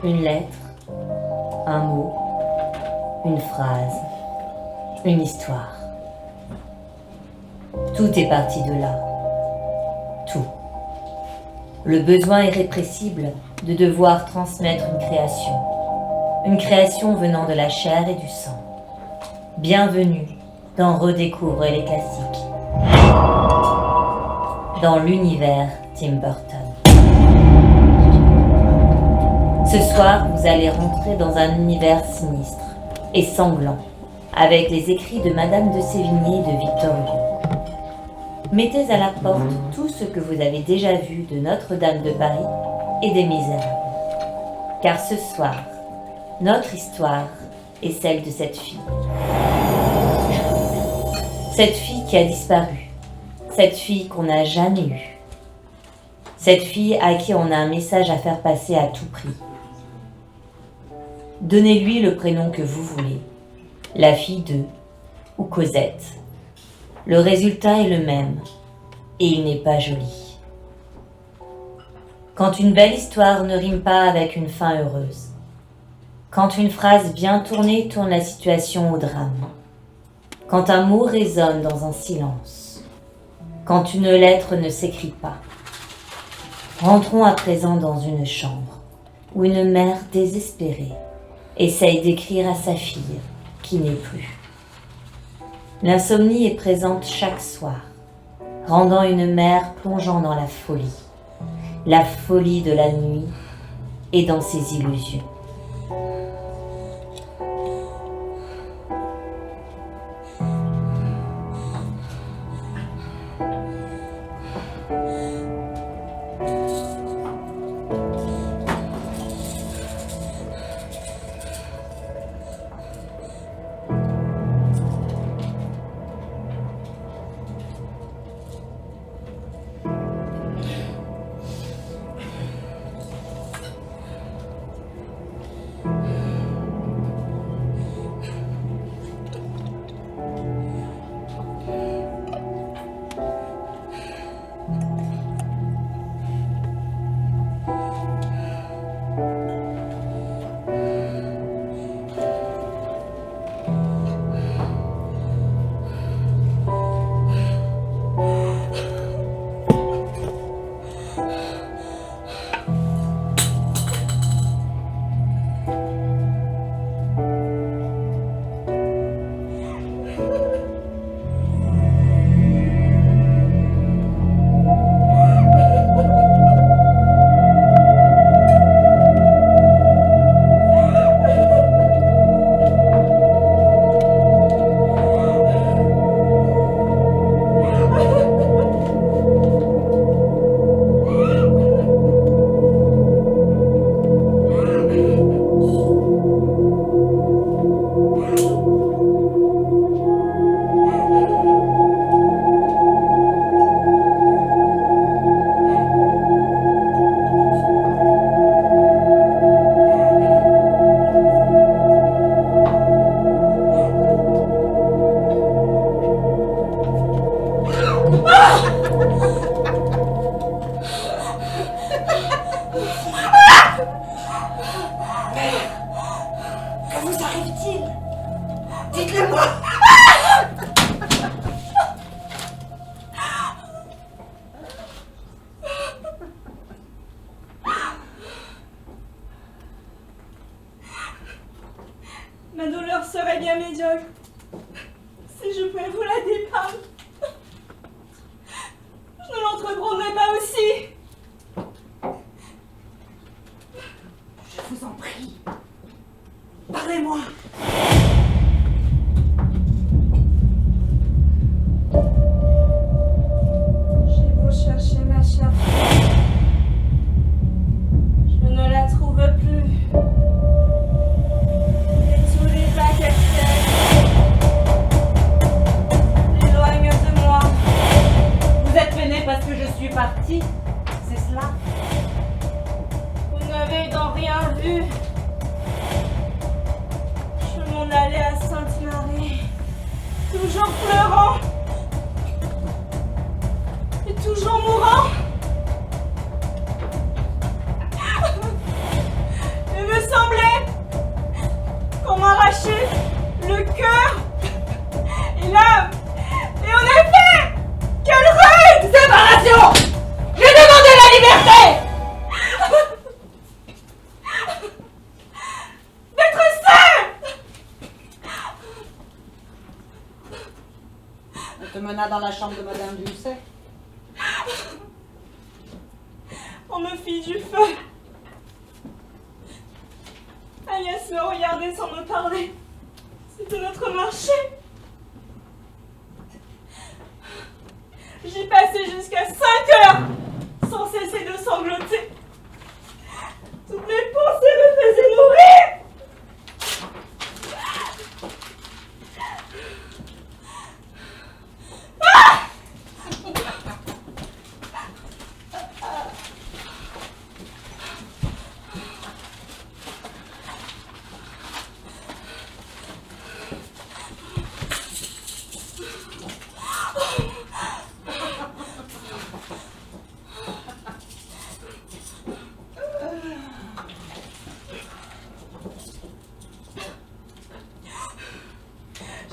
Une lettre, un mot, une phrase, une histoire. Tout est parti de là. Tout. Le besoin irrépressible de devoir transmettre une création. Une création venant de la chair et du sang. Bienvenue dans Redécouvre les classiques. Dans l'univers Tim Burton. Ce soir, vous allez rentrer dans un univers sinistre et sanglant, avec les écrits de Madame de Sévigné et de Victor Hugo. Mettez à la porte tout ce que vous avez déjà vu de Notre-Dame de Paris et des Misérables. Car ce soir, notre histoire est celle de cette fille. Cette fille qui a disparu. Cette fille qu'on n'a jamais eue. Cette fille à qui on a un message à faire passer à tout prix. Donnez-lui le prénom que vous voulez, la fille de ou Cosette. Le résultat est le même, et il n'est pas joli. Quand une belle histoire ne rime pas avec une fin heureuse, quand une phrase bien tournée tourne la situation au drame, quand un mot résonne dans un silence, quand une lettre ne s'écrit pas. Rentrons à présent dans une chambre où une mère désespérée essaye d'écrire à sa fille qui n'est plus. L'insomnie est présente chaque soir, rendant une mère plongeant dans la folie de la nuit et dans ses illusions. Ma douleur serait bien médiocre si je pouvais vous la dépeindre. Je ne l'entreprendrai pas aussi. Je vous en prie, parlez-moi. J'ai beau chercher ma chère fille, je ne la trouve plus. Parce que je suis partie, c'est cela. Vous n'avez donc rien vu. Je m'en allais à Sainte-Marie, toujours pleurant et toujours mourant. Et me a dans la chambre de Madame Doucet? On me fit du feu. Agnès me regardait sans me parler. C'était notre marché. J'y passais jusqu'à 5 heures sans cesser de sangloter. Toutes mes pensées me faisaient mourir.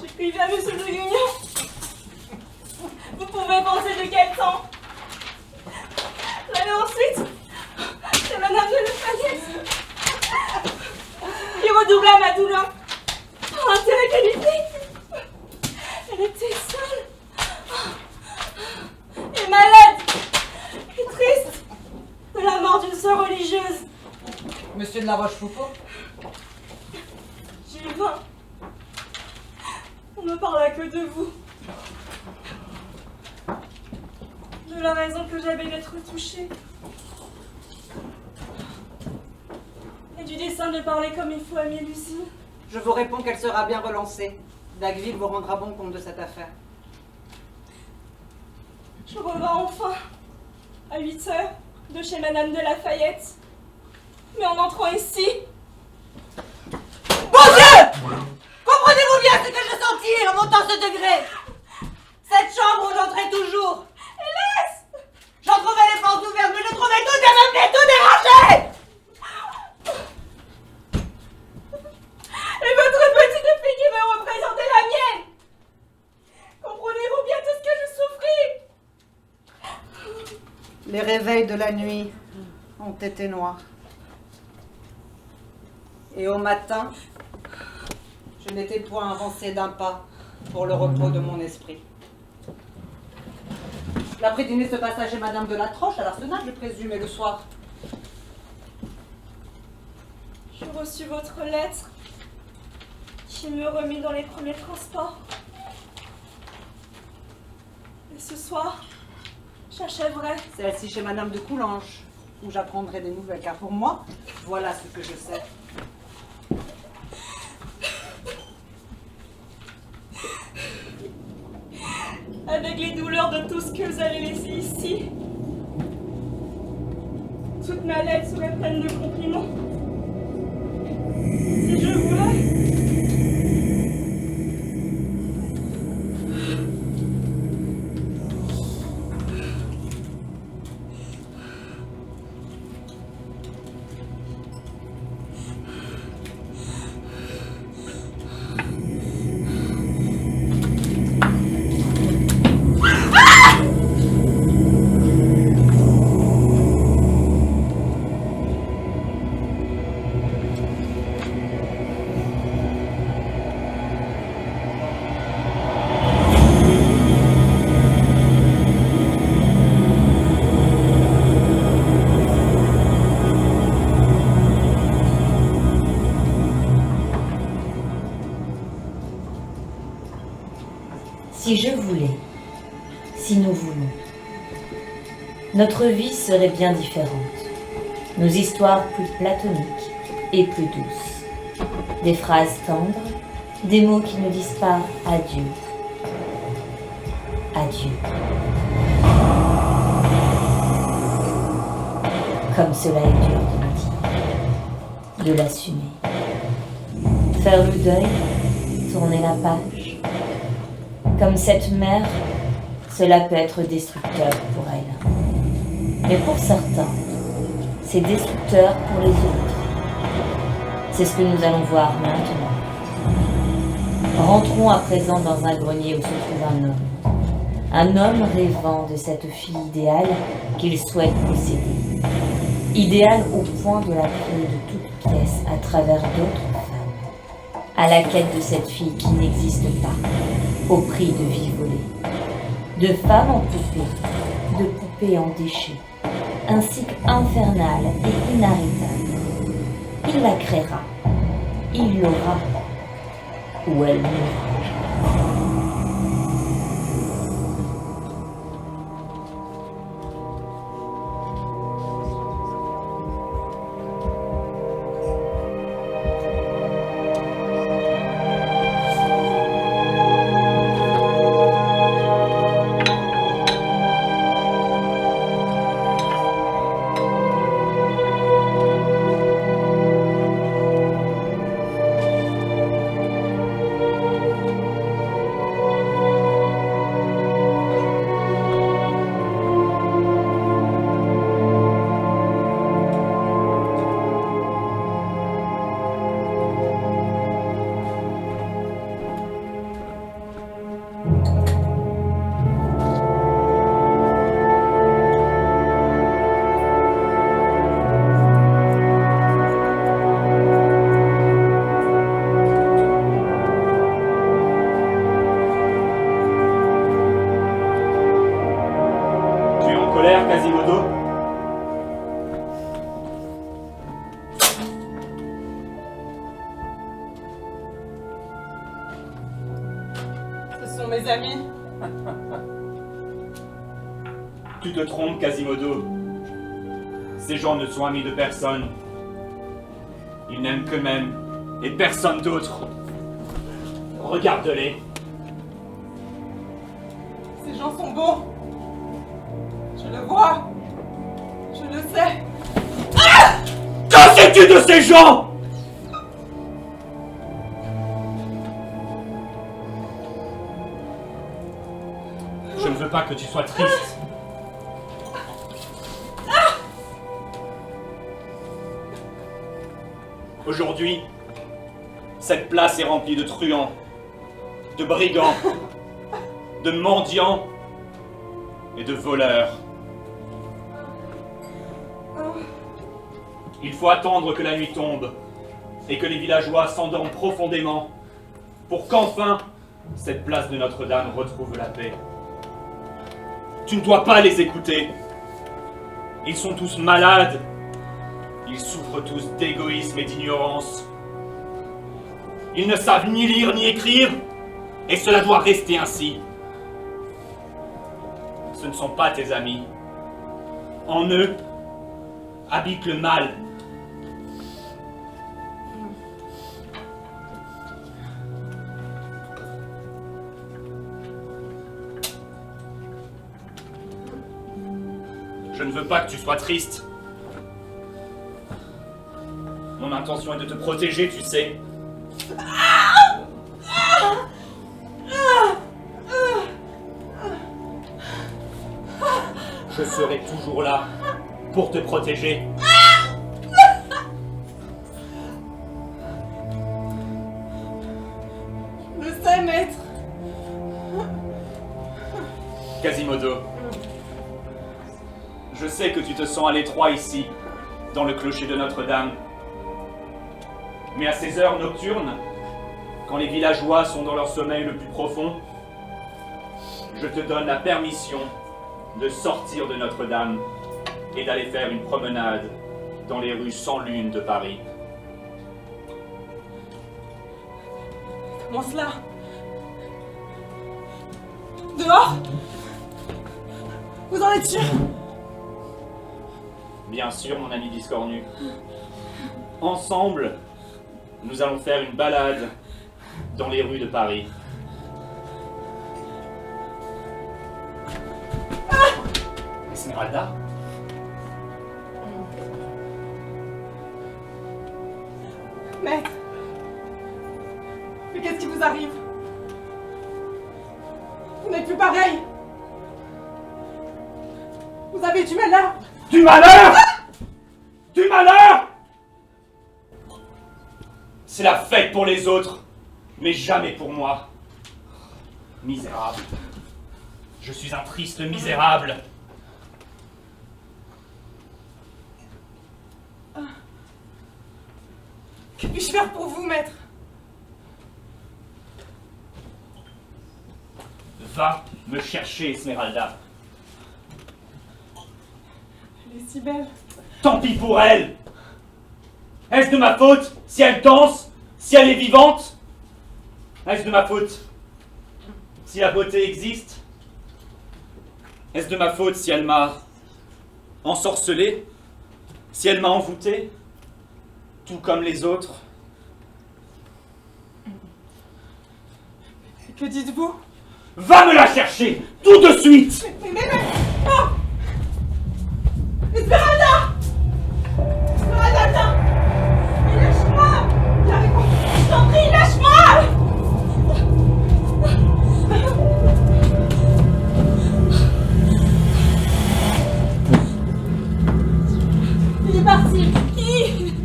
J'écrivais à Monsieur de Guignon. Vous pouvez penser de quel temps? J'allais ensuite chez Madame de Lafayette. Il redoubla ma douleur par l'intérêt qu'elle y prit. Elle était seule et malade et triste de la mort d'une sœur religieuse. Monsieur de la Rochefoucauld? J'y vins. On ne parla que de vous. De la raison que j'avais d'être touchée. Et du dessein de parler comme il faut à Mélusine. Je vous réponds qu'elle sera bien relancée. Dagville vous rendra bon compte de cette affaire. Je revins enfin, à 8 heures, de chez Madame de Lafayette. Mais en entrant ici... Bon Dieu! Comprenez-vous bien ce que je sentis en montant ce degré? Cette chambre où j'entrais toujours. Hélas! J'en trouvais les portes ouvertes, mais je trouvais tout démeublé, tout dérangé! Et votre petite figure me représentait la mienne! Comprenez-vous bien tout ce que je souffris? Les réveils de la nuit ont été noirs. Et au matin, je n'étais point avancé d'un pas pour le repos de mon esprit. L'après-dîner se passa chez Madame de la Troche, à l'Arsenal, je présume, et le soir. Je reçus votre lettre, qui me remit dans les premiers transports. Et ce soir, j'achèverai. Celle-ci chez Madame de Coulanges, où j'apprendrai des nouvelles, car pour moi, voilà ce que je sais. Avec les douleurs de tout ce que vous avez laissé ici, toute ma lettre serait pleine de compliments. Si je voulais... Si je voulais, si nous voulons, notre vie serait bien différente, nos histoires plus platoniques et plus douces, des phrases tendres, des mots qui ne disent pas adieu, adieu. Comme cela est dur de le dire, de l'assumer, faire le deuil, tourner la page. Comme cette mère, cela peut être destructeur pour elle. Mais pour certains, c'est destructeur pour les autres. C'est ce que nous allons voir maintenant. Rentrons à présent dans un grenier où se trouve un homme. Un homme rêvant de cette fille idéale qu'il souhaite posséder. Idéale au point de la prier de toutes pièces à travers d'autres femmes. À la quête de cette fille qui n'existe pas, au prix de vie volée. de femme en poupée, de poupée en déchet, un cycle infernal et inarrêtable. Il la créera, il l'aura, ou elle mourra. Quasimodo? Ce sont mes amis. Tu te trompes, Quasimodo. Ces gens ne sont amis de personne. Ils n'aiment qu'eux-mêmes et personne d'autre. Regarde-les. Ces gens sont bons. Je le vois. Je le sais. Que sais-tu de ces gens? Je ne veux pas que tu sois triste. Aujourd'hui, cette place est remplie de truands, de brigands, de mendiants et de voleurs. Il faut attendre que la nuit tombe et que les villageois s'endorment profondément pour qu'enfin cette place de Notre-Dame retrouve la paix. Tu ne dois pas les écouter. Ils sont tous malades. Ils souffrent tous d'égoïsme et d'ignorance. Ils ne savent ni lire ni écrire, et cela doit rester ainsi. Ce ne sont pas tes amis. En eux habite le mal. Je ne veux pas que tu sois triste. Mon intention est de te protéger, tu sais. Je serai toujours là pour te protéger. Je le sais, maître. Quasimodo, je sais que tu te sens à l'étroit ici, dans le clocher de Notre-Dame. Mais à ces heures nocturnes, quand les villageois sont dans leur sommeil le plus profond, je te donne la permission de sortir de Notre-Dame et d'aller faire une promenade dans les rues sans lune de Paris. Comment cela? Dehors? Vous en êtes sûr? Bien sûr, mon ami Biscornu. Ensemble, nous allons faire une balade dans les rues de Paris. Esmeralda? Maître. Mais qu'est-ce qui vous arrive? Vous n'êtes plus pareil. Vous avez du malheur. Du malheur! Du malheur! C'est la fête pour les autres, mais jamais pour moi. Misérable. Je suis un triste misérable. Que puis-je faire pour vous, maître? Va me chercher, Esmeralda. Elle est si belle. Tant pis pour elle. Est-ce de ma faute si elle danse, si elle est vivante? Est-ce de ma faute si la beauté existe? Est-ce de ma faute si elle m'a ensorcelé, si elle m'a envoûté, tout comme les autres? Que dites-vous? Va me la chercher, tout de suite! Mais non! Esmeralda! Esmeralda, viens! Mais lâche-moi! Viens avec moi! Je t'en prie, lâche-moi! Il est parti! Qui?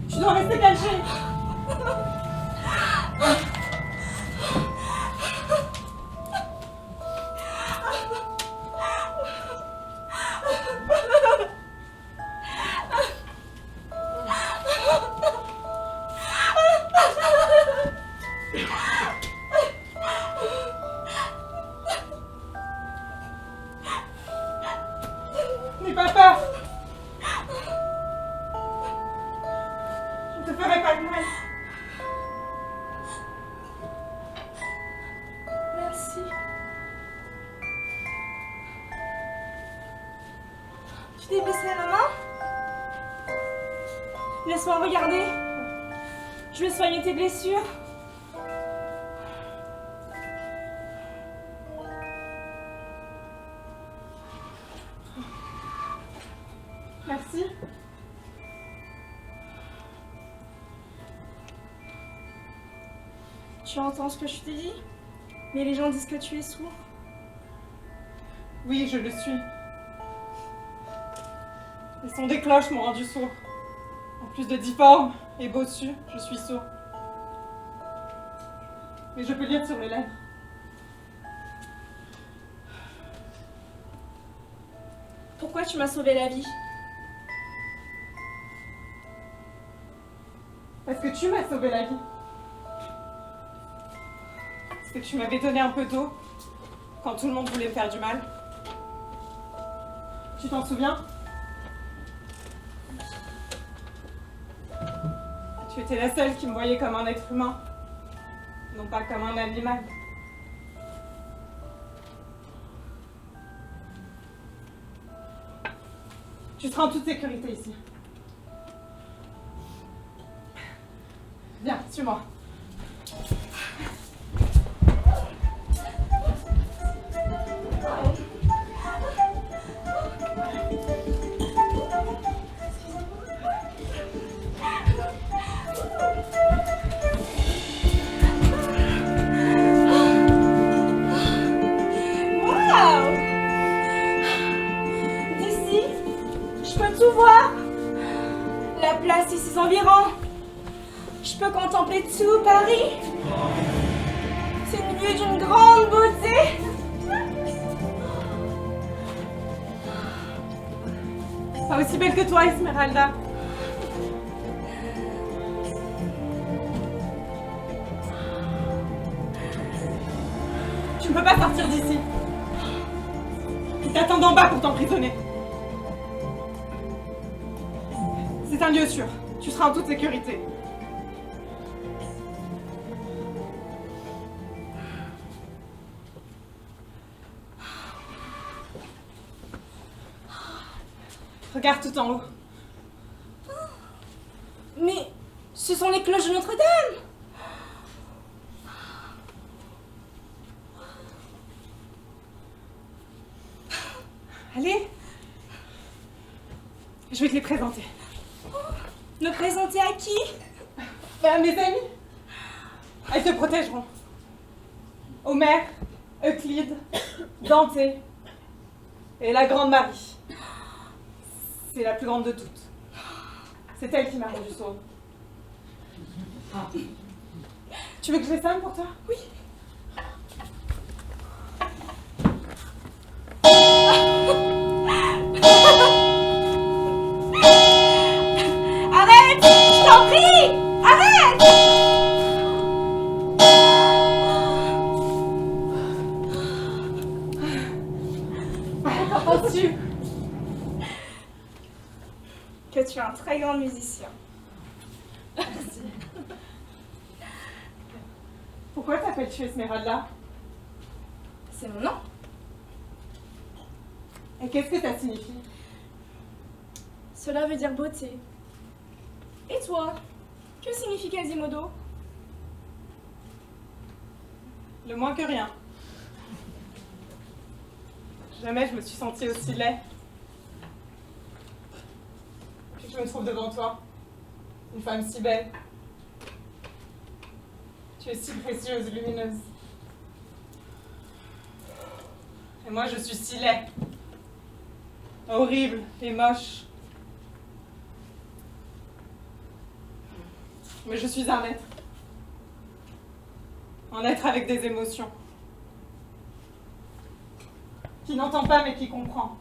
Tu dois rester caché! N'aie pas peur! Je ne te ferai pas de mal. Merci. Tu t'es blessé à la main? Laisse-moi regarder. Je vais soigner tes blessures. Merci. Tu entends ce que je te dis? Mais les gens disent que tu es sourd. Oui, je le suis. Les sons des cloches m'ont rendu sourd. En plus de difforme et bossu, je suis sourd. Mais je peux lire sur les lèvres. Pourquoi tu m'as sauvé la vie? Parce que tu m'as sauvé la vie. Parce que tu m'avais donné un peu d'eau quand tout le monde voulait me faire du mal. Tu t'en souviens? Tu étais la seule qui me voyait comme un être humain, non pas comme un animal. Tu seras en toute sécurité ici. Viens, suis-moi. Waouh! D'ici, je peux tout voir. La place et ses environs. Je peux contempler tout Paris. C'est une vue d'une grande beauté. Pas aussi belle que toi, Esmeralda. Tu ne peux pas sortir d'ici. Ils t'attendent en bas pour t'emprisonner. C'est un lieu sûr. Tu seras en toute sécurité. Regarde tout en haut. Mais ce sont les cloches de Notre-Dame. Allez, je vais te les présenter. Me présenter à qui? À mes amis. Elles te protégeront. Homère, Euclide, Dante et la Grande Marie. C'est la plus grande de toutes. C'est elle qui m'a rendu sourde. Tu veux que je les sonne pour toi? Oui. Arrête! Je t'en prie! Arrête! conçu que tu es un très grand musicien. Merci. Pourquoi t'appelles-tu Esmeralda? C'est mon nom. Et qu'est-ce que ça signifie? Cela veut dire beauté. Et toi, que signifie Quasimodo? Le moins que rien. Jamais je me suis sentie aussi laid. Puis que je me trouve devant toi, une femme si belle. Tu es si précieuse, lumineuse. Et moi je suis si laid. Horrible et moche. Mais je suis un être. Un être avec des émotions. Qui n'entend pas mais qui comprend.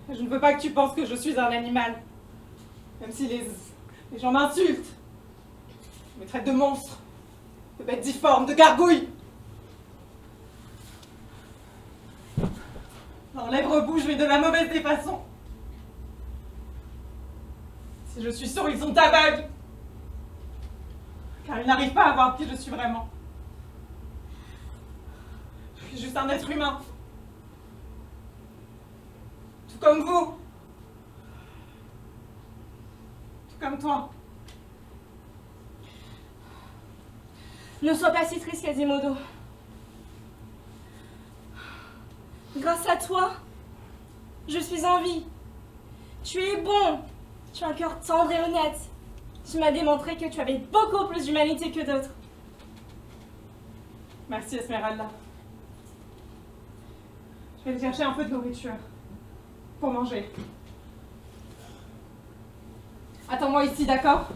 Et je ne veux pas que tu penses que je suis un animal. Même si les gens m'insultent. Me traitent de monstre. De bête difforme, de gargouille. Leurs lèvres bougent mais de la mauvaise des façons. Si je suis sourd, ils sont aveugles. Car ils n'arrivent pas à voir qui je suis vraiment. Je suis juste un être humain. Tout comme vous. Tout comme toi. Ne sois pas si triste, Quasimodo. Grâce à toi, je suis en vie. Tu es bon. Tu as un cœur tendre et honnête. Tu m'as démontré que tu avais beaucoup plus d'humanité que d'autres. Merci Esmeralda. Je vais te chercher un peu de nourriture. Pour manger. Attends-moi ici, d'accord?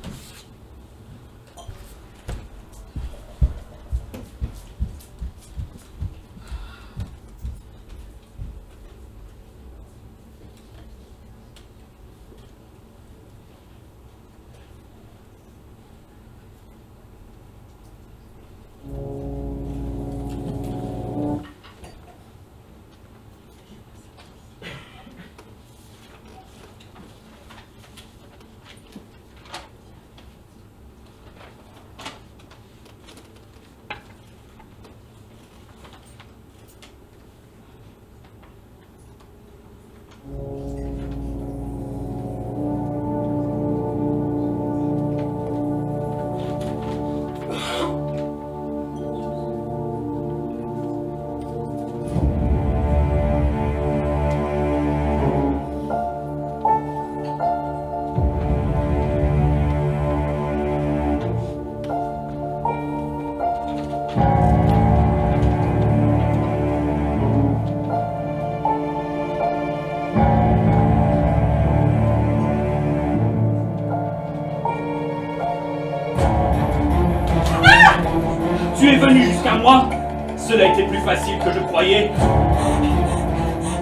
Tu es venu jusqu'à moi? Cela était plus facile que je croyais.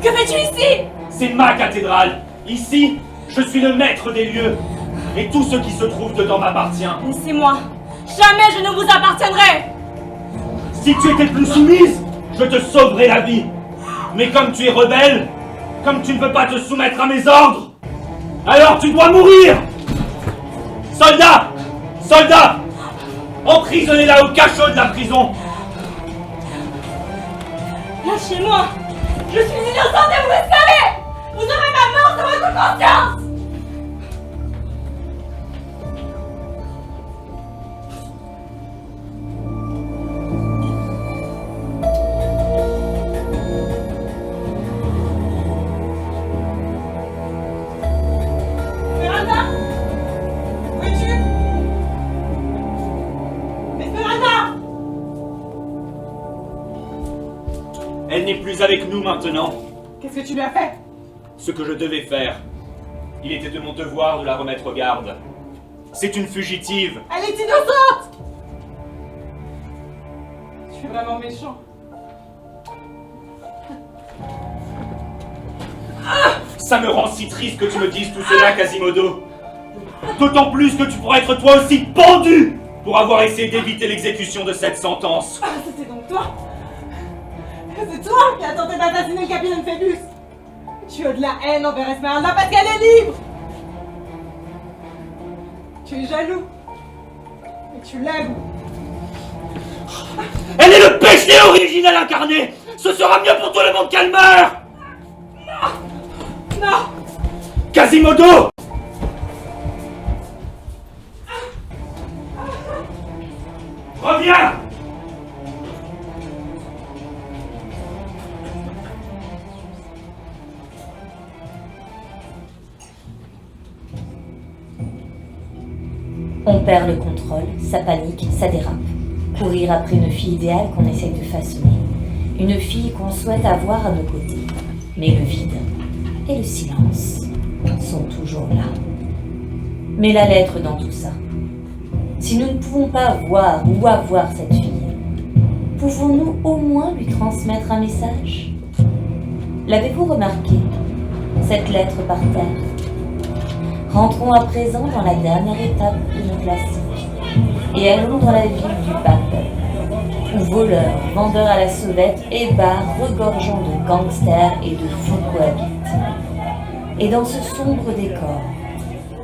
Que fais-tu ici? C'est ma cathédrale. Ici, je suis le maître des lieux. Et tout ce qui se trouve dedans m'appartient. Laissez-moi. Jamais je ne vous appartiendrai. Si tu étais plus soumise, je te sauverais la vie. Mais comme tu es rebelle, comme tu ne veux pas te soumettre à mes ordres, alors tu dois mourir. Soldats! Soldats! Emprisonnez-la au cachot de la prison. Lâchez-moi. Je suis innocente et vous le savez. Vous aurez ma mort sur votre conscience. Esmeralda! Où es-tu? Esmeralda! Elle n'est plus avec nous maintenant. Qu'est-ce que tu lui as fait? Ce que je devais faire. Il était de mon devoir de la remettre aux gardes. C'est une fugitive. Elle est innocente! Tu es vraiment méchant. Ça me rend si triste que tu me dises tout cela, Quasimodo. D'autant plus que tu pourrais être toi aussi pendu pour avoir essayé d'éviter l'exécution de cette sentence. Ah, c'était donc toi? C'est toi qui as tenté d'assassiner le capitaine Phébus. Tu as de la haine envers Esmeralda parce qu'elle est libre. Tu es jaloux. Et tu l'aimes. Elle est le péché originel incarné. Ce sera mieux pour tout le monde qu'elle meure. Non. Quasimodo! Reviens! On perd le contrôle, ça panique, ça dérape. Courir après une fille idéale qu'on essaye de façonner. Une fille qu'on souhaite avoir à nos côtés. Mais le vide et le silence sont toujours là. Mais la lettre dans tout ça. Si nous ne pouvons pas voir ou avoir cette fille, pouvons-nous au moins lui transmettre un message? L'avez-vous remarqué? Cette lettre par terre. Rentrons à présent dans la dernière étape de nos classiques et allons dans la ville du Battle, où voleurs, vendeurs à la sauvette et bars regorgeant de gangsters et de fous cohabitent. Et dans ce sombre décor,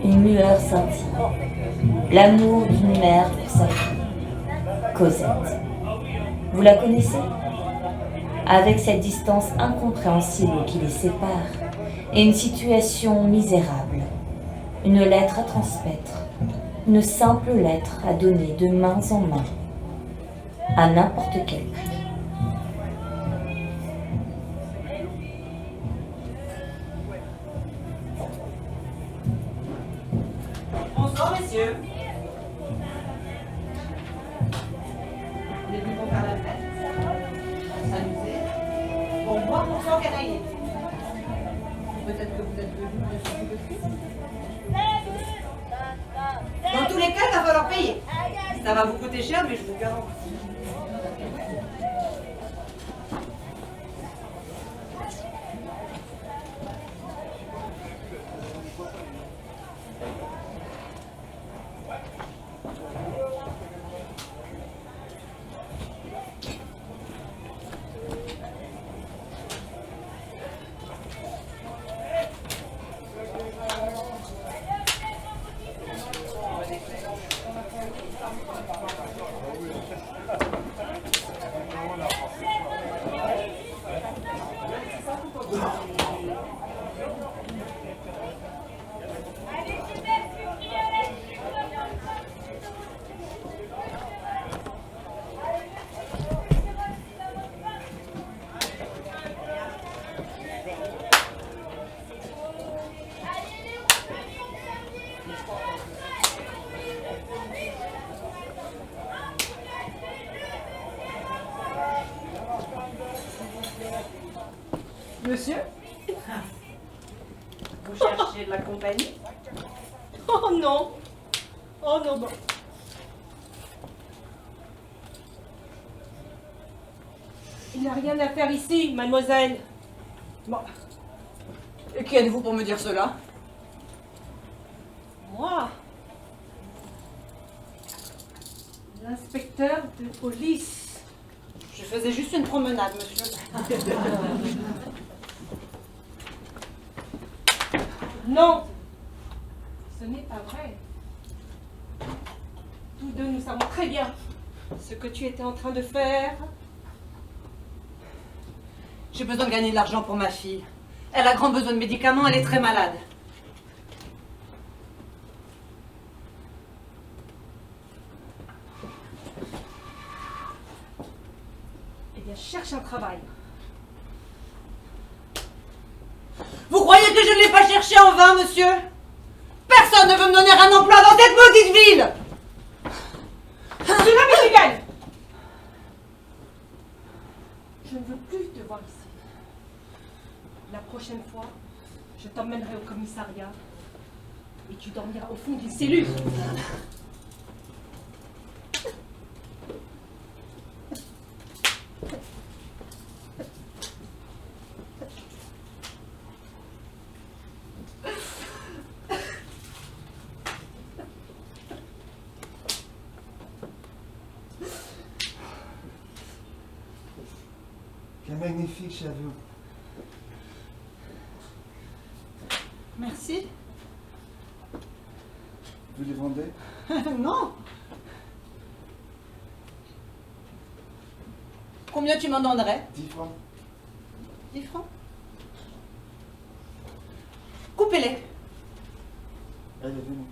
une lueur scintille, l'amour d'une mère pour sa fille, Cosette. Vous la connaissez? Avec cette distance incompréhensible qui les sépare et une situation misérable. Une lettre à transmettre, une simple lettre à donner de main en main, à n'importe quel prix. Bonsoir, messieurs. On est venus pour faire la fête, pour s'amuser, pour boire pour s'encanailler. Peut-être que vous êtes venus de s'occuper de Christ. Dans tous les cas, il va falloir payer. Ça va vous coûter cher, mais je vous garantis. Monsieur? Vous cherchez de la compagnie? Oh non. Oh non, non. Il n'y a rien à faire ici, mademoiselle. Bon. Et qui êtes-vous pour me dire cela? Moi? L'inspecteur de police. Je faisais juste une promenade, monsieur. Non, ce n'est pas vrai. Tous deux, nous savons très bien ce que tu étais en train de faire. J'ai besoin de gagner de l'argent pour ma fille. Elle a grand besoin de médicaments, elle est très malade. Eh bien, cherche un travail. Vous croyez que je ne l'ai pas cherché en vain, monsieur? Personne ne veut me donner un emploi dans cette maudite ville! Cela m'est égal. Je ne veux plus te voir ici. La prochaine fois, je t'emmènerai au commissariat et tu dormiras au fond d'une cellule. Quel magnifique cheveux. Merci. Vous les vendez? Non. Combien tu m'en donnerais? 10 francs. 10 francs. Coupez-les. Allez, venez.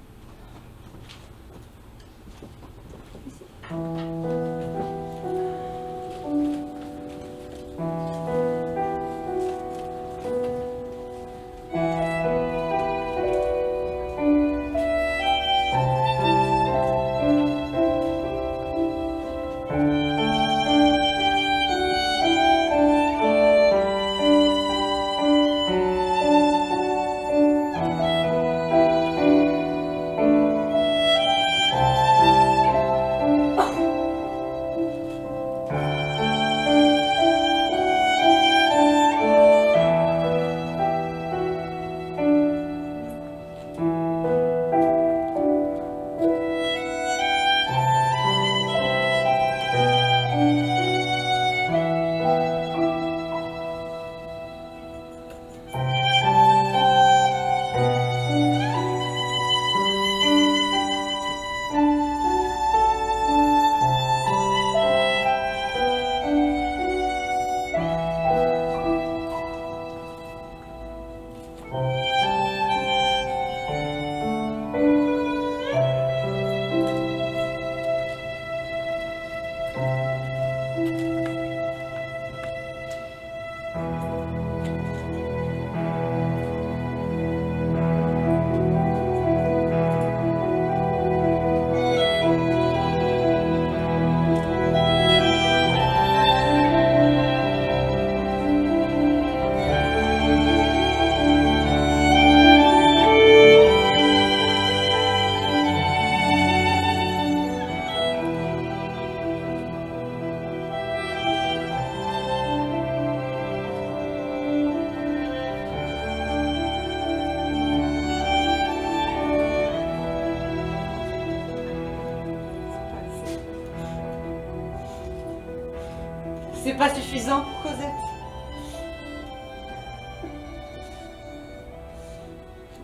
C'est pas suffisant pour Cosette.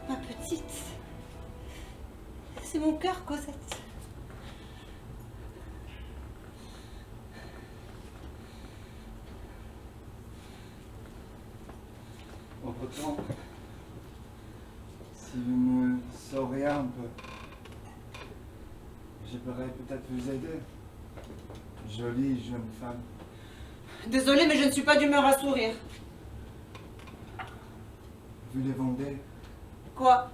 Ma petite. C'est mon cœur, Cosette. Entre-temps, si vous me sauriez un peu, je pourrais peut-être vous aider. Jolie jeune femme. Désolée, mais je ne suis pas d'humeur à sourire. Vous les vendez? Quoi?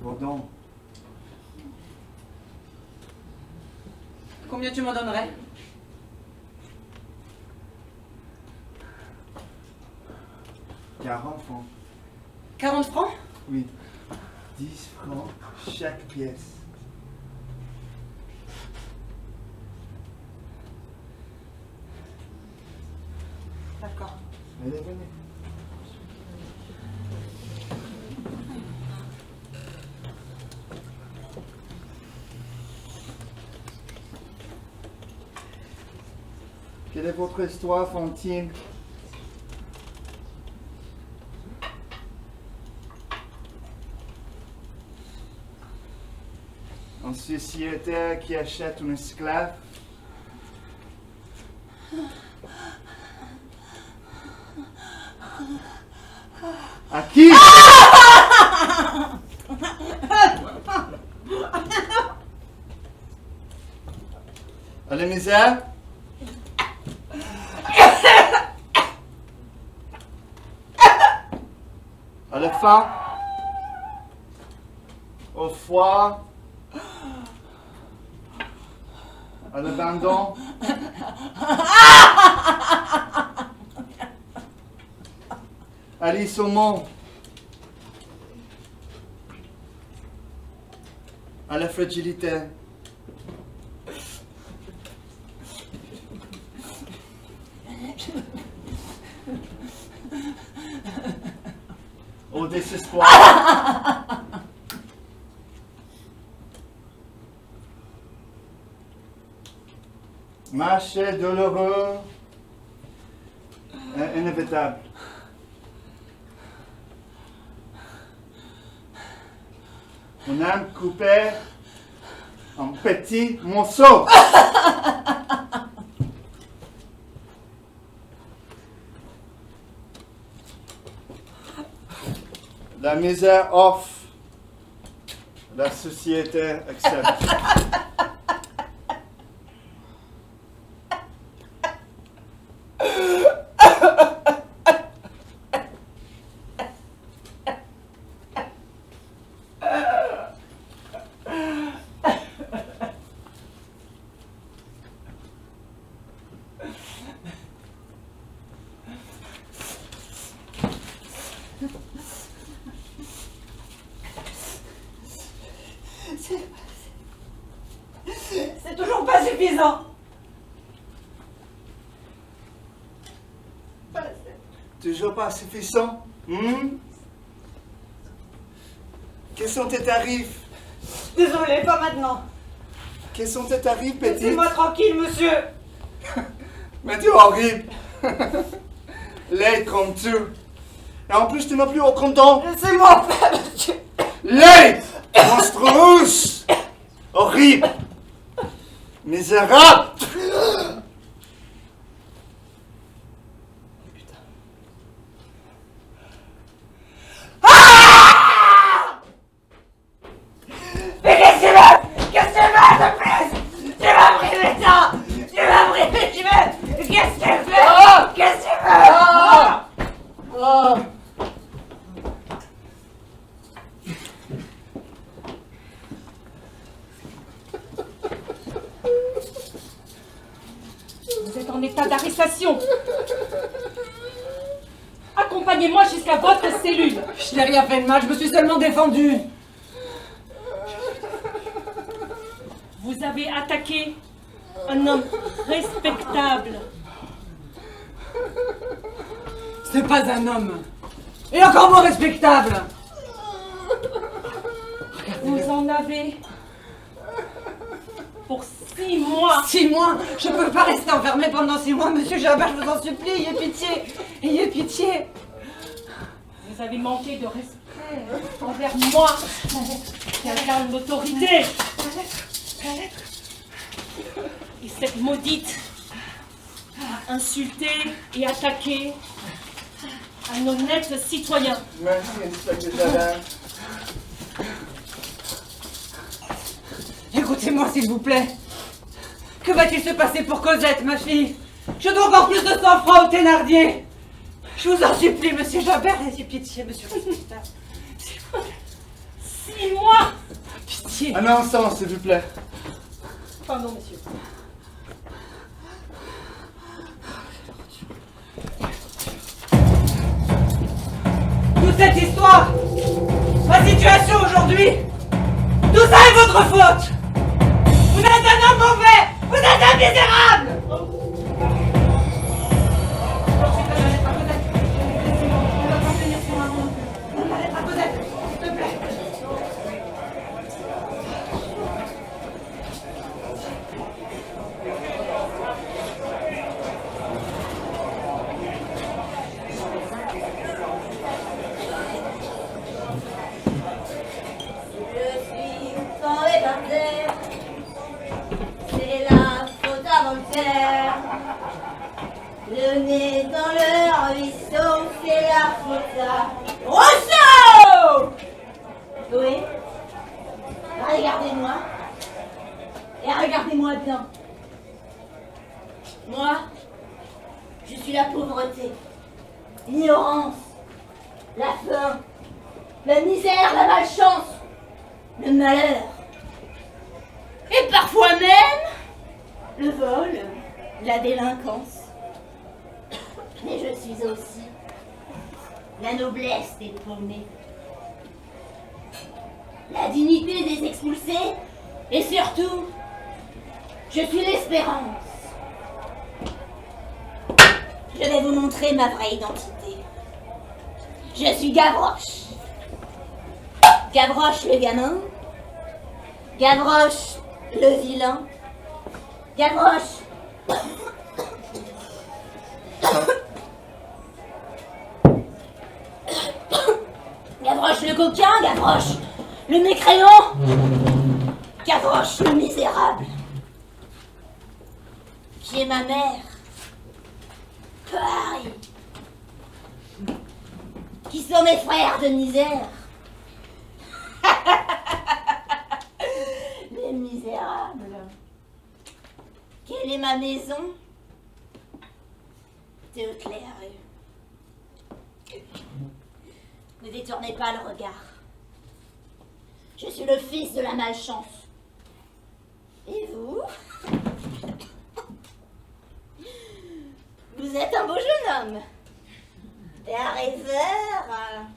Vos dents. Combien tu m'en donnerais? 40 francs. 40 francs? Oui. 10 francs chaque pièce. D'accord. Allez, venez. Quelle est votre histoire, Fantine? Un sociétaire qui achète un esclave. À qui? À la misère? À la faim? Au froid? À l'abandon? À l'isolement? À la fragilité? Au désespoir? Marcher douloureux et inévitable. Mon âme coupée en petits morceaux. La misère offre, la société accepte. C'est toujours pas suffisant. Toujours pas suffisant. Quels sont tes tarifs? Désolé, pas maintenant. Quels sont tes tarifs, petite? Laissez-moi tranquille, monsieur. Mais tu es horrible. Laide comme tu. Et en plus, tu n'as plus aucun temps. Laissez-moi faire, monsieur. Laide! Monstrueuse! Horrible! Misérable! Mais qu'est-ce que tu veux? Qu'est-ce que tu veux de plus? Tu m'as privé de ça. Tu m'as privé, tu veux? Qu'est-ce que tu veux? Qu'est-ce que tu veux? Vous êtes en état d'arrestation. Accompagnez-moi jusqu'à votre cellule. Je n'ai rien fait de mal, je me suis seulement défendue. Vous avez attaqué un homme respectable. C'est pas un homme. Et encore moins respectable. Vous en avez pour 6 mois. 6 mois? Je peux pas rester enfermée pendant 6 mois, monsieur Jabert, je vous en supplie, ayez pitié. Ayez pitié. Vous avez manqué de respect envers moi, qui incarne l'autorité. Et cette maudite a insulté et attaqué un honnête citoyen. Merci, inspecteur Jabert. Écoutez-moi, s'il vous plaît. Que va-t-il se passer pour Cosette, ma fille? Je dois encore plus de sang-froid au Thénardier. Je vous en supplie, monsieur Jabert, ayez pitié, monsieur l'inspecteur. 6 mois. Pitié. Un instant, s'il vous plaît. Pardon, monsieur. Toute cette histoire, ma situation aujourd'hui, tout ça est votre faute. Vous êtes un homme mauvais. Vous êtes un misérable. S'il te plaît. Je suis tombée par terre, c'est la faute à mon père. Le nez dans le ruisseau, c'est la faute à Rousseau. Oui. Regardez-moi. Et regardez-moi bien. Moi, je suis la pauvreté, l'ignorance, la faim, la misère, la malchance, le malheur. Et parfois même, le vol, la délinquance. Mais je suis aussi la noblesse des paumés, la dignité des expulsés, et surtout, je suis l'espérance. Je vais vous montrer ma vraie identité. Je suis Gavroche. Gavroche le gamin, Gavroche le vilain, Gavroche coquin, Gavroche. Le mécréant. Gavroche, le misérable. Qui est ma mère. Pareil. Qui sont mes frères de misère. Les misérables. Quelle est ma maison? Toutes les rues. Ne détournez pas le regard. Je suis le fils de la malchance. Et vous? Vous êtes un beau jeune homme. Et un rêveur.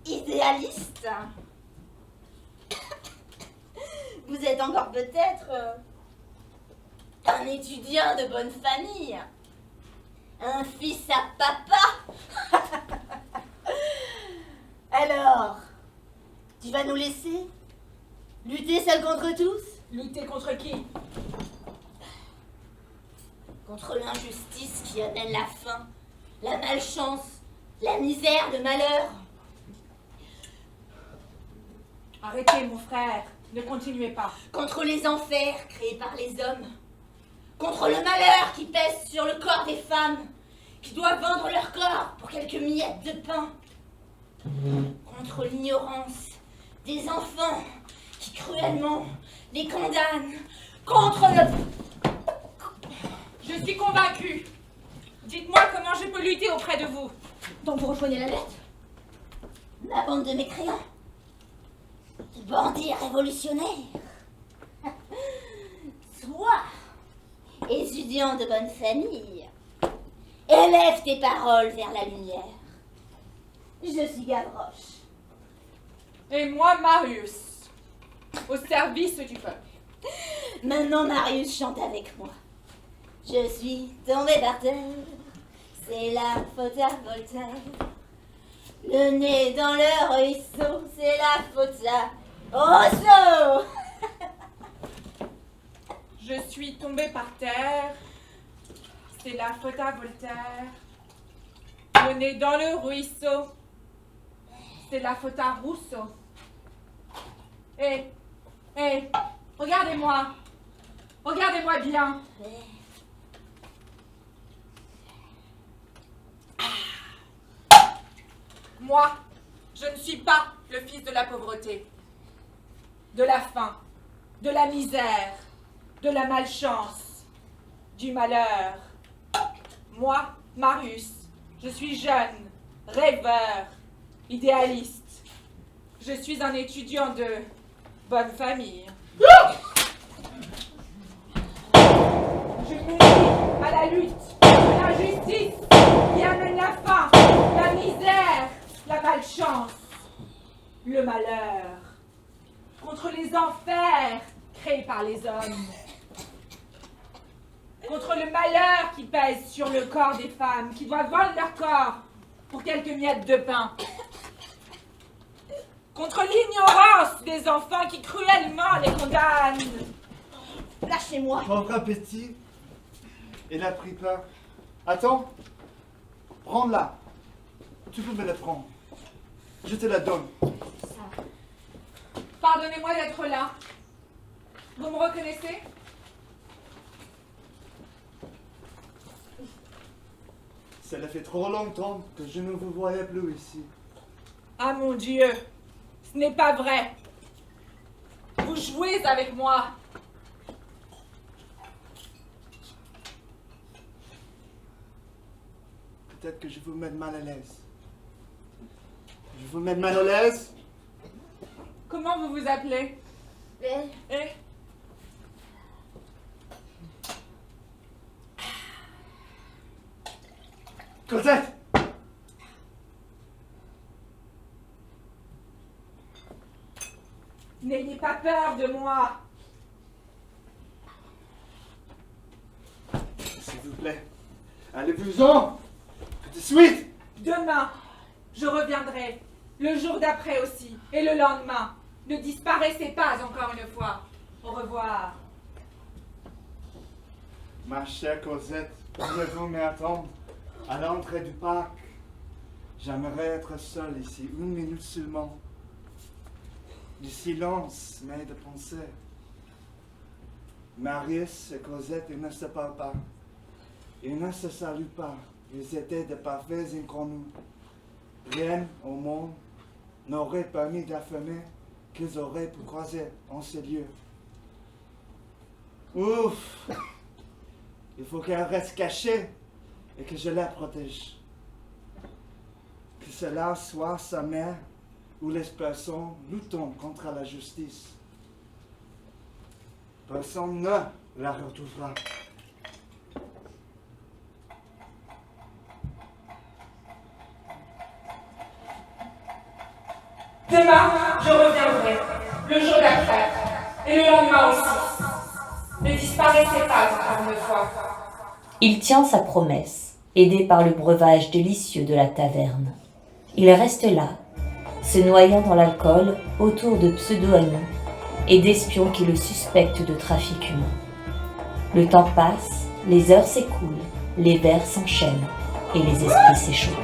Idéaliste. Vous êtes encore peut-être un étudiant de bonne famille. Un fils à papa. Alors, tu vas nous laisser lutter seul contre tous? Lutter contre qui? Contre l'injustice qui amène la faim, la malchance, la misère, le malheur. Arrêtez, mon frère. Ne continuez pas. Contre les enfers créés par les hommes. Contre le malheur qui pèse sur le corps des femmes, qui doivent vendre leur corps pour quelques miettes de pain. Contre l'ignorance des enfants qui cruellement les condamnent. Contre le... Je suis convaincue. Dites-moi comment je peux lutter auprès de vous. Donc vous rejoignez la lettre? La bande de mécréants. De bandits révolutionnaires. Sois étudiant de bonne famille. Élève tes paroles vers la lumière. Je suis Gavroche. Et moi, Marius, au service du peuple. Maintenant, Marius chante avec moi. Je suis tombée par terre. C'est la faute à Voltaire. Le nez dans le ruisseau, c'est la faute à Rousseau. Je suis tombée par terre. C'est la faute à Voltaire. Le nez dans le ruisseau. C'est la faute à Rousseau. Hé, regardez-moi. Regardez-moi bien. Moi, je ne suis pas le fils de la pauvreté, de la faim, de la misère, de la malchance, du malheur. Moi, Marius, je suis jeune, rêveur, idéaliste. Je suis un étudiant de bonne famille. Je m'unis à la lutte, à l'injustice qui amène la faim, la misère, la malchance, le malheur, contre les enfers créés par les hommes, contre le malheur qui pèse sur le corps des femmes qui doivent vendre leur corps pour quelques miettes de pain, contre l'ignorance des enfants qui cruellement les condamnent. Lâchez-moi. Pauvre appétit. Elle a pris peur. Attends. Prends-la. Tu peux me la prendre. Je te la donne. Pardonnez-moi d'être là. Vous me reconnaissez? Cela fait trop longtemps que je ne vous voyais plus ici. Ah mon Dieu, ce n'est pas vrai. Vous jouez avec moi. Peut-être que je vous mets mal à l'aise. Je vous mets mal à l'aise. Comment vous vous appelez? Eh? Cosette! N'ayez pas peur de moi. S'il vous plaît, allez-vous-en! Tout de suite! Demain, je reviendrai. Le jour d'après aussi. Et le lendemain. Ne disparaissez pas encore une fois. Au revoir. Ma chère Cosette, pouvez-vous m'attendre à l'entrée du parc? J'aimerais être seul ici, 1 minute seulement. Du silence, mais de pensée. Marius et Cosette, ils ne se parlent pas. Ils ne se saluent pas. Ils étaient de parfaits inconnus. Rien au monde n'aurait permis d'affirmer qu'ils auraient pu croiser en ce lieu. Ouf! Il faut qu'elle reste cachée et que je la protège. Que cela soit sa mère ou les personnes luttant contre la justice. Personne ne la retrouvera. Demain, je reviendrai, le jour d'après, et le lendemain aussi. Ne disparaissez pas encore une fois. Il tient sa promesse, aidé par le breuvage délicieux de la taverne. Il reste là, se noyant dans l'alcool autour de pseudo-amis et d'espions qui le suspectent de trafic humain. Le temps passe, les heures s'écoulent, les verres s'enchaînent et les esprits s'échauffent.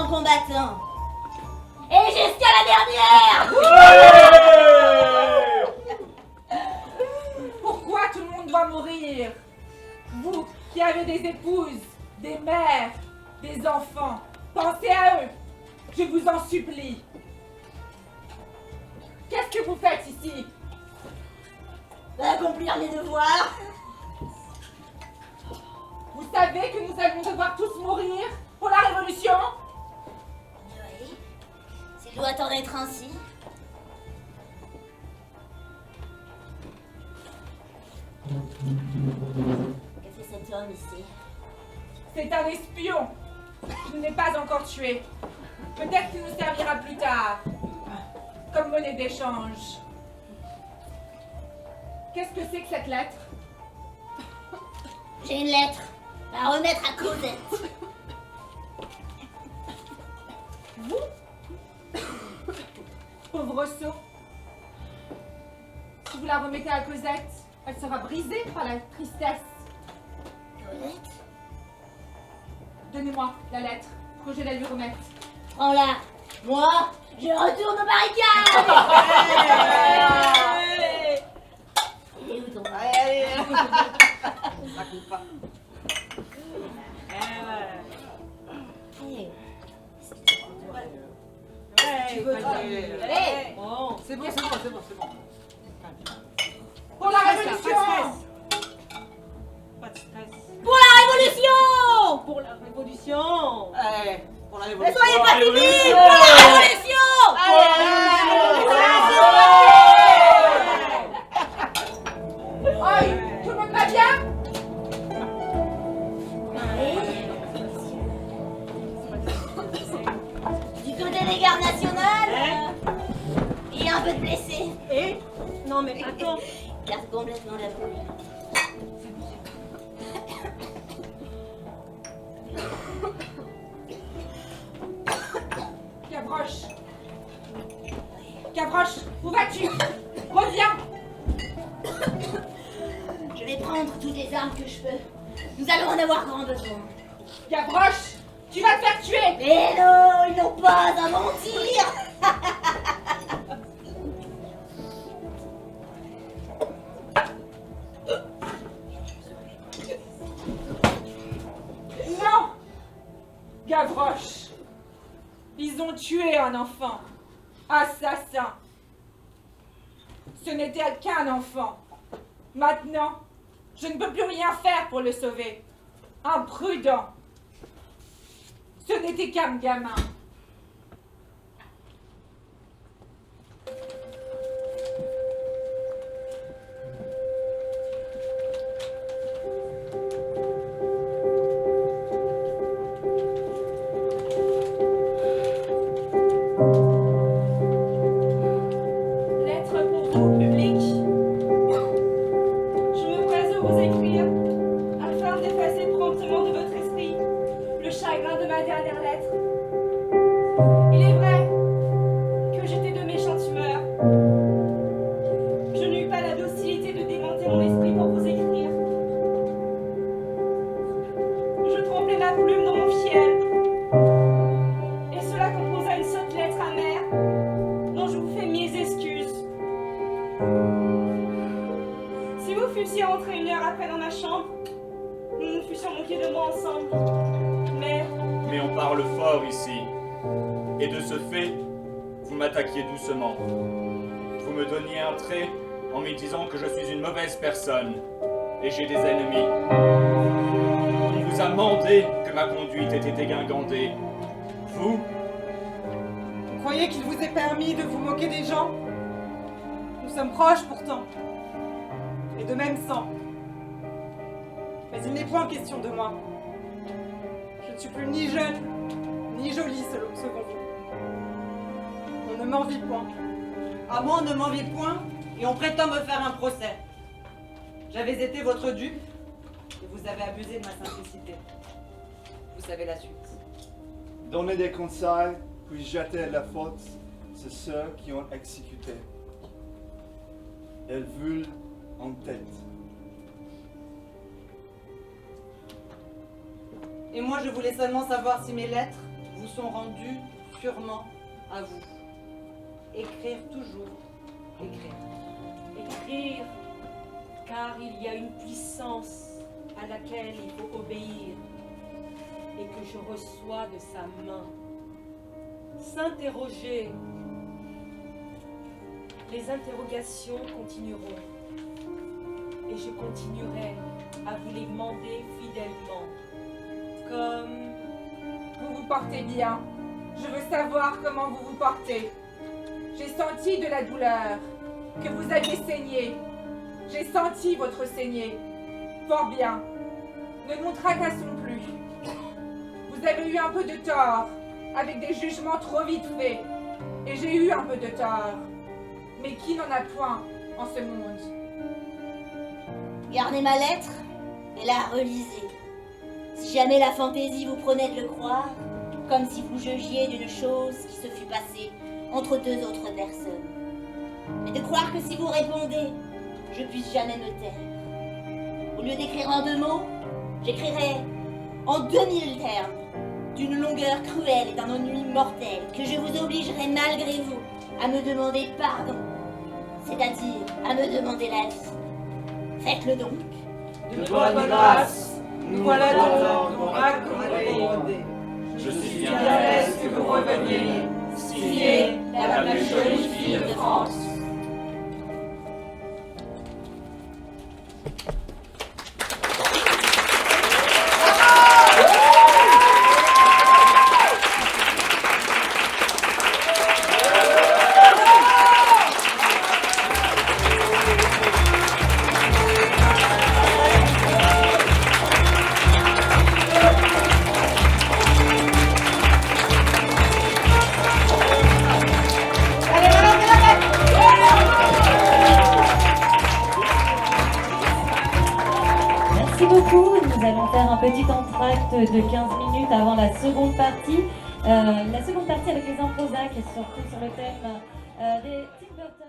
Combattant. Et jusqu'à la dernière. Pourquoi tout le monde doit mourir? Vous qui avez des épouses, des mères, des enfants, pensez à eux. Je vous en supplie. Qu'est-ce que vous faites ici? Accomplir mes devoirs. Vous savez que nous allons devoir tous mourir pour la révolution? Oui, s'il doit en être ainsi. Que fait cet homme ici? C'est un espion. Je ne l'ai pas encore tué. Peut-être qu'il nous servira plus tard. Comme monnaie d'échange. Qu'est-ce que c'est que cette lettre? J'ai une lettre à remettre à Cosette. Vous? Pauvre sot. Si vous la remettez à Cosette, elle sera brisée par la tristesse. Cosette? Donnez-moi la lettre, que je la lui remette. Prends-la. Moi, je retourne aux barricades. Il est où ton père? Allez, ça coupe pas. Tu veux pas? Allez. Bon, c'est bon. Pour la révolution! Pas de stress. Pour la révolution! Pour la révolution. Allez, pour la Ne révolution. soyez pas timides! Pour la révolution! Oi, tout le monde va bien? Du côté des gardes nationales, il y a un peu de blessés. Et non mais attends. Garde complètement la brûlure. Gavroche! Gavroche, où vas-tu? Reviens! Je vais prendre toutes les armes que je peux. Nous allons en avoir grand besoin. Gavroche, tu vas te faire tuer! Mais non, ils n'ont pas à mentir. Non! Gavroche! Ils ont tué un enfant! Assassin! Ce n'était qu'un enfant. Maintenant, je ne peux plus rien faire pour le sauver. Imprudent! Ce n'était qu'un gamin. vous écrire afin d'effacer promptement de votre esprit le chagrin de ma dernière lettre. Il est vrai que j'étais de méchante humeur. Je n'eus pas la docilité de démonter mon esprit pour vous écrire. Je tremblais ma plume dans mon fiel, et cela composa une sotte lettre amère dont je vous fais mes excuses. Si vous fussiez rentré 1 heure après dans ma chambre, nous nous fussions moqués de moi ensemble. Mais on parle fort ici. Et de ce fait, vous m'attaquiez doucement. Vous me donniez un trait en me disant que je suis une mauvaise personne et j'ai des ennemis. On vous a mandé que ma conduite était dégingandée. Vous Croyez qu'il vous est permis de vous moquer des gens? Nous sommes proches pourtant, et de même sang. Mais il n'est point question de moi. Je ne suis plus ni jeune, ni jolie selon vous. On ne m'envie point. À moi, on ne m'envie point, et on prétend me faire un procès. J'avais été votre dupe, et vous avez abusé de ma simplicité. Vous savez la suite. Donner des conseils, puis jeter la faute, c'est ceux qui ont exécuté. Elles volent en tête. Et moi, je voulais seulement savoir si mes lettres vous sont rendues sûrement à vous. Écrire toujours, écrire. Écrire, car il y a une puissance à laquelle il faut obéir et que je reçois de sa main. S'interroger. Les interrogations continueront et je continuerai à vous les demander fidèlement. Comme Vous vous portez bien. Je veux savoir comment vous vous portez. J'ai senti de la douleur, que vous aviez saigné. J'ai senti votre saignée. Fort bien. Ne nous tracassons plus. Vous avez eu un peu de tort, avec des jugements trop vite faits. Et j'ai eu un peu de tort. Mais qui n'en a point en ce monde? Gardez ma lettre et la relisez. Si jamais la fantaisie vous prenait de le croire, comme si vous jugiez d'une chose qui se fût passée entre 2 autres personnes. Mais de croire que si vous répondez, je puisse jamais me taire. Au lieu d'écrire en 2 mots, j'écrirai en 2000 termes, d'une longueur cruelle et d'un ennui mortel, que je vous obligerai malgré vous à me demander pardon, c'est-à-dire à me demander la vie. Faites-le donc. De bonne grâce, nous voilà donc accommodés. Je suis Bien à l'aise que vous reveniez, signé la plus jolie fille de France. Merci beaucoup. Nous allons faire un petit entracte de 15 minutes avant la seconde partie. La seconde partie avec les improsaques, surtout sur le thème des Tim Burton.